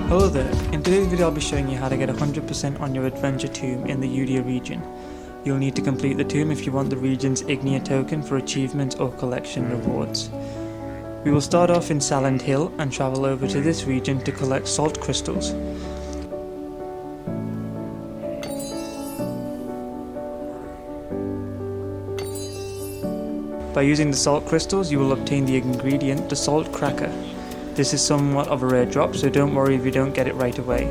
Hello there, in today's video I'll be showing you how to get 100% on your adventure tomb in the Yudia region. You'll need to complete the tomb if you want the region's Ignea token for achievements or collection rewards. We will start off in Salland Hill and travel over to this region to collect salt crystals. By using the salt crystals you will obtain the ingredient, the salt cracker. This is somewhat of a rare drop, so don't worry if you don't get it right away.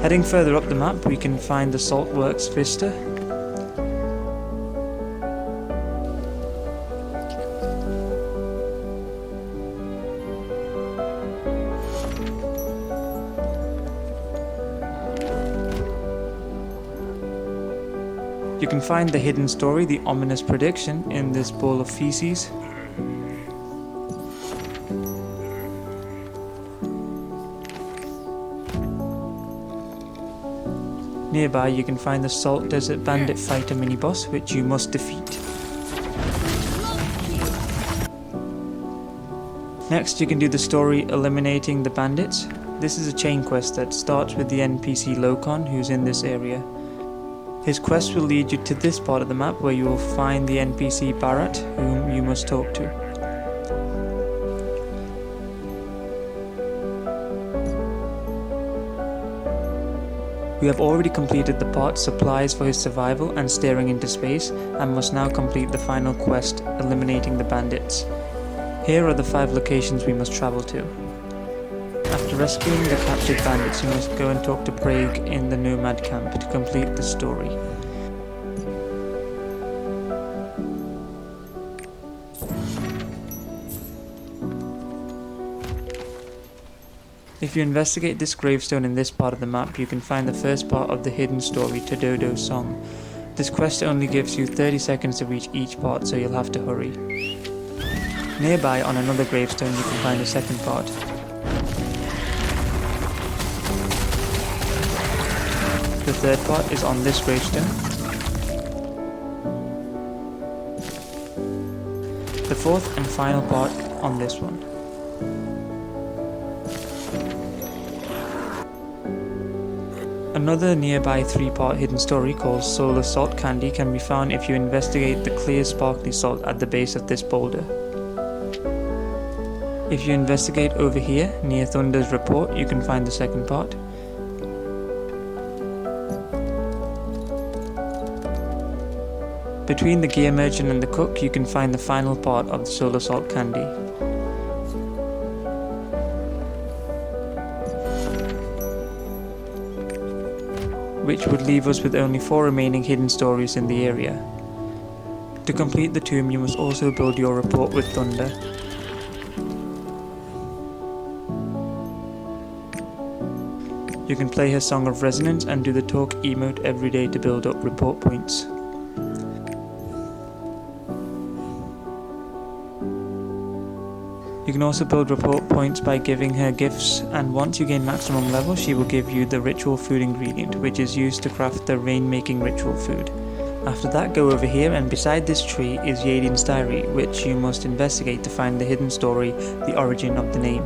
Heading further up the map we can find the Salt Works Vista. You can find the hidden story, the ominous prediction, in this bowl of feces. Nearby you can find the Salt Desert Bandit Fighter mini-boss, which you must defeat. Next you can do the story eliminating the bandits. This is a chain quest that starts with the NPC Lokon, who's in this area. His quest will lead you to this part of the map where you will find the NPC Bharat, whom you must talk to. We have already completed the part Supplies for his survival and Staring into Space, and must now complete the final quest Eliminating the Bandits. Here are the 5 locations we must travel to. After rescuing the captured bandits, you must go and talk to Prague in the Nomad camp to complete the story. If you investigate this gravestone in this part of the map, you can find the first part of the hidden story, Tododo's Song. This quest only gives you 30 seconds to reach each part, so you'll have to hurry. Nearby on another gravestone you can find the second part. The third part is on this gravestone. The fourth and final part on this one. Another nearby 3-part hidden story called Solar Salt Candy can be found if you investigate the clear sparkly salt at the base of this boulder. If you investigate over here near Thunder's Rapport, you can find the second part. Between the gear merchant and the cook, you can find the final part of the Solar Salt Candy. Which would leave us with only 4 remaining hidden stories in the area. To complete the tomb, you must also build your rapport with Thunder. You can play her Song of Resonance and do the talk emote every day to build up report points. You can also build report points by giving her gifts, and once you gain maximum level she will give you the ritual food ingredient, which is used to craft the rain-making ritual food. After that, go over here, and beside this tree is Yadian's diary, which you must investigate to find the hidden story, the origin of the name.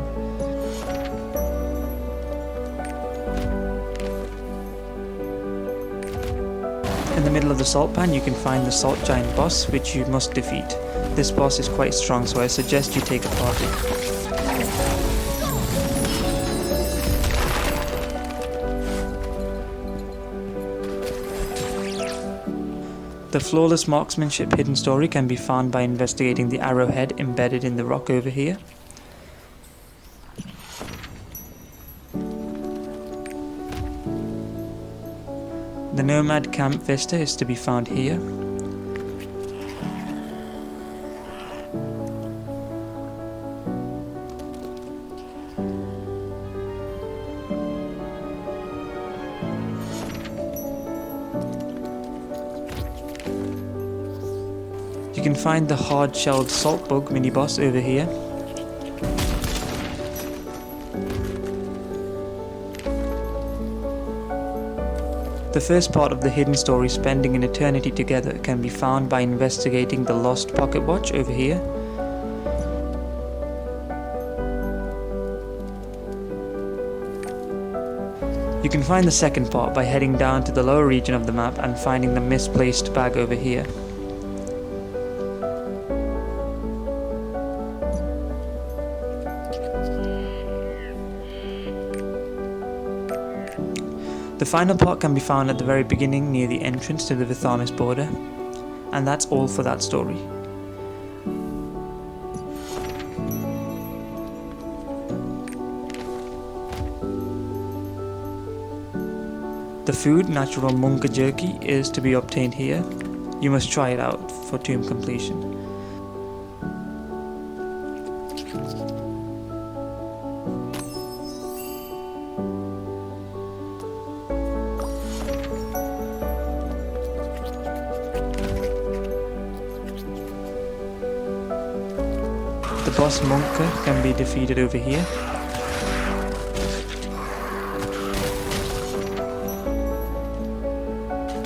In the middle of the salt pan you can find the salt giant boss, which you must defeat. This boss is quite strong, so I suggest you take a party. The flawless marksmanship hidden story can be found by investigating the arrowhead embedded in the rock over here. The Nomad Camp Vista is to be found here. You can find the hard-shelled saltbug mini-boss over here. The first part of the hidden story, spending an eternity together, can be found by investigating the lost pocket watch over here. You can find the second part by heading down to the lower region of the map and finding the misplaced bag over here. The final part can be found at the very beginning near the entrance to the Vithamis border, and that's all for that story. The food, natural munka jerky, is to be obtained here. You must try it out for tomb completion. The boss Munka can be defeated over here.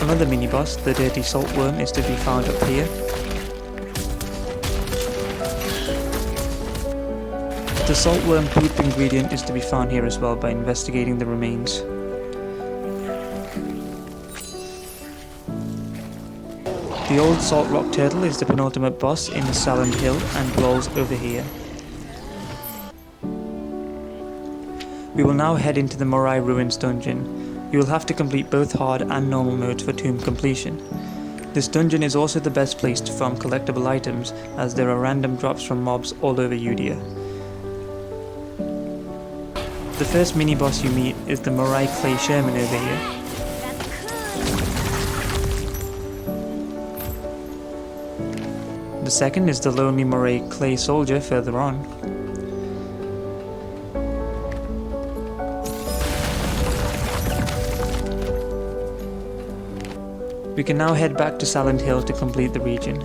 Another mini-boss, the Dirty Saltworm, is to be found up here. The saltworm poop ingredient is to be found here as well by investigating the remains. The old salt rock turtle is the penultimate boss in the Salland Hill and dwells over here. We will now head into the Morai Ruins dungeon. You will have to complete both hard and normal modes for tomb completion. This dungeon is also the best place to farm collectible items, as there are random drops from mobs all over Yudia. The first mini-boss you meet is the Morai Clay Sherman over here. The second is the lonely Moray Clay Soldier further on. We can now head back to Salland Hill to complete the region.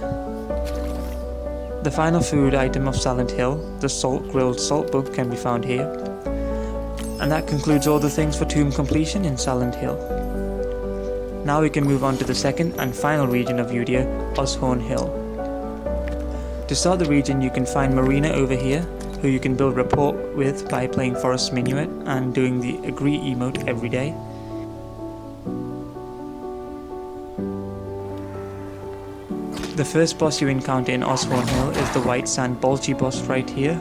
The final food item of Salland Hill, the salt grilled saltbug, can be found here. And that concludes all the things for tomb completion in Salland Hill. Now we can move on to the second and final region of Yudia, Oshorn Hill. To start the region, you can find Marina over here, who you can build rapport with by playing Forest Minuet and doing the agree emote every day. The first boss you encounter in Oshorn Hill is the White Sand Bolchi boss right here.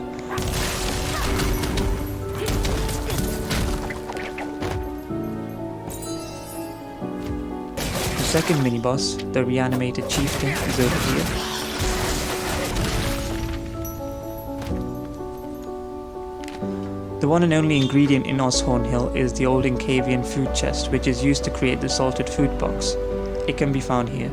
The second mini-boss, the Reanimated Chieftain, is over here. The one and only ingredient in Oshorn Hill is the old Incavian food chest, which is used to create the salted food box. It can be found here.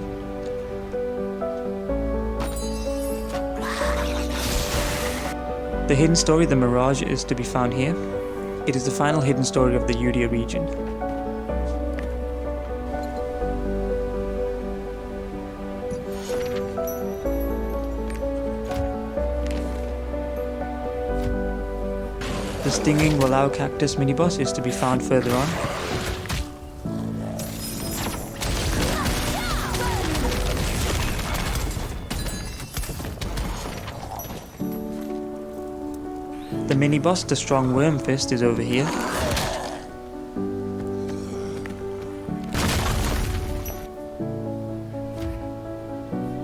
The hidden story, the Mirage, is to be found here. It is the final hidden story of the Yudia region. The Stinging Wallow Cactus mini-boss is to be found further on. The mini-boss, the Strong Worm Fist, is over here.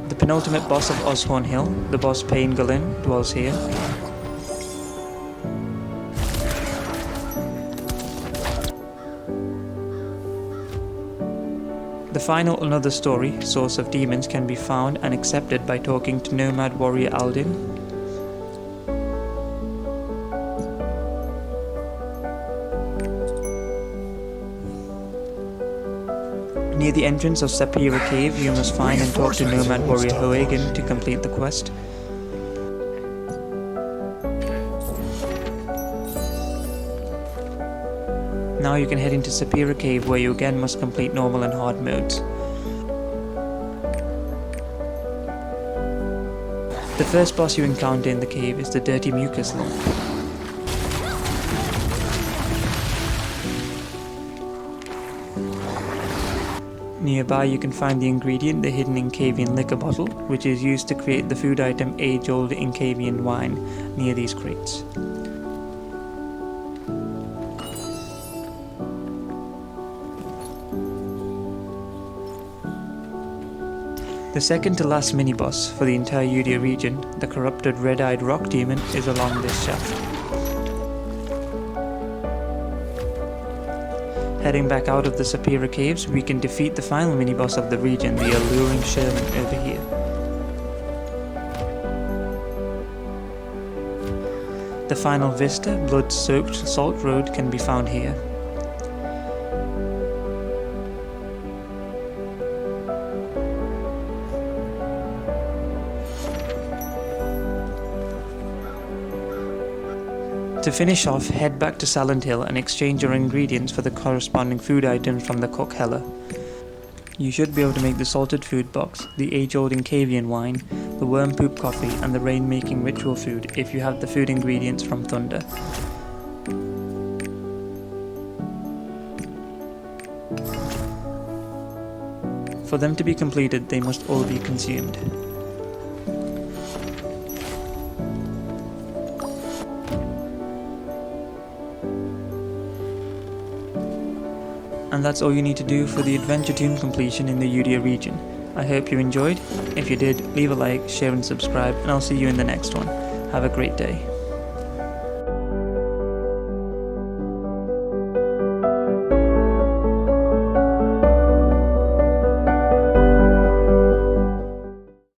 The penultimate boss of Oshorn Hill, the boss Pain Gulin, dwells here. The final Another Story, Source of Demons, can be found and accepted by talking to Nomad Warrior Aldin. Near the entrance of Sapira Cave, you must find and talk to Nomad Warrior Hoagan to complete the quest. Now you can head into Sapira Cave, where you again must complete normal and hard modes. The first boss you encounter in the cave is the Dirty Mucus Lord. Nearby you can find the ingredient, the hidden Incavian liquor bottle, which is used to create the food item age-old Incavian wine near these crates. The second to last mini-boss for the entire Yudia region, the corrupted red-eyed rock demon, is along this shaft. Heading back out of the Sapira caves, we can defeat the final mini-boss of the region, the alluring Sherman, over here. The final Vista, blood-soaked salt road can be found here. To finish off, head back to Silent Hill and exchange your ingredients for the corresponding food items from the cook Hella. You should be able to make the salted food box, the age-old Incavian wine, the worm poop coffee, and the rain-making ritual food if you have the food ingredients from Thunder. For them to be completed, they must all be consumed. And that's all you need to do for the Adventure Tomb completion in the Yudia region. I hope you enjoyed. If you did, leave a like, share and subscribe, and I'll see you in the next one. Have a great day.